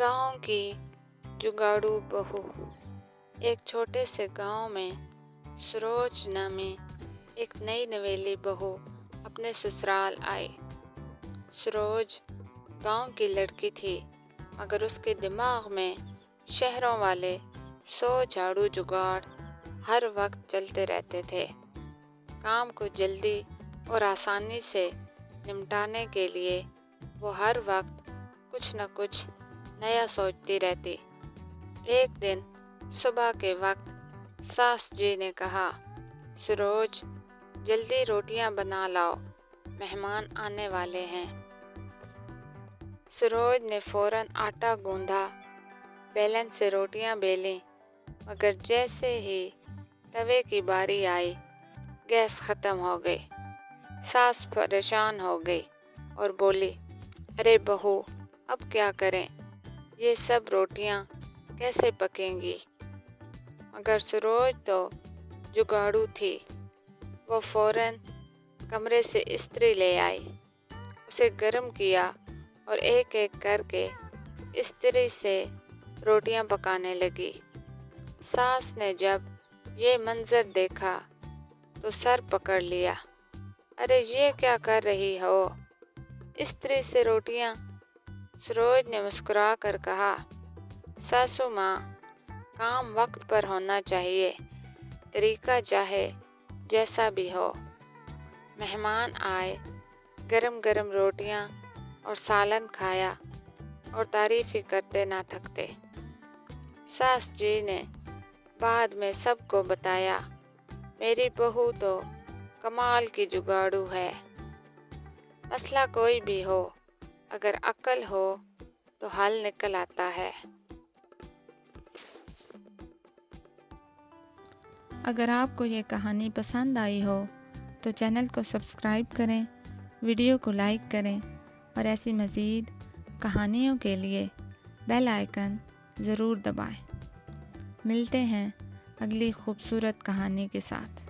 गांव की जुगाड़ू बहू। एक छोटे से गांव में सरोज नामी एक नई नवेली बहू अपने ससुराल आई। सरोज गांव की लड़की थी, मगर उसके दिमाग में शहरों वाले 100 झाड़ू जुगाड़ हर वक्त चलते रहते थे। काम को जल्दी और आसानी से निपटाने के लिए वो हर वक्त कुछ न कुछ नया सोचती रहती। एक दिन सुबह के वक्त सास जी ने कहा, सरोज जल्दी रोटियां बना लाओ, मेहमान आने वाले हैं। सरोज ने फौरन आटा गूंधा, बेलन से रोटियां बेलीं, मगर जैसे ही तवे की बारी आई, गैस खत्म हो गई। सास परेशान हो गई और बोली, अरे बहू, अब क्या करें? ये सब रोटियां कैसे पकेंगी? मगर सरोज तो जुगाड़ू थी। वो फौरन कमरे से इस्त्री ले आई, उसे गर्म किया और एक एक करके इस्त्री से रोटियां पकाने लगी। सास ने जब ये मंजर देखा तो सर पकड़ लिया। अरे ये क्या कर रही हो? इस्त्री से रोटियां? सरोज ने मुस्कुरा कर कहा, सासू माँ, काम वक्त पर होना चाहिए, तरीका चाहे जैसा भी हो। मेहमान आए, गरम गरम रोटियां और सालन खाया और तारीफ ही करते ना थकते। सास जी ने बाद में सबको बताया, मेरी बहू तो कमाल की जुगाड़ू है। मसला कोई भी हो, अगर अक्ल हो तो हल निकल आता है। अगर आपको ये कहानी पसंद आई हो तो चैनल को सब्सक्राइब करें, वीडियो को लाइक करें और ऐसी मज़ीद कहानियों के लिए बेल आइकन ज़रूर दबाएं। मिलते हैं अगली खूबसूरत कहानी के साथ।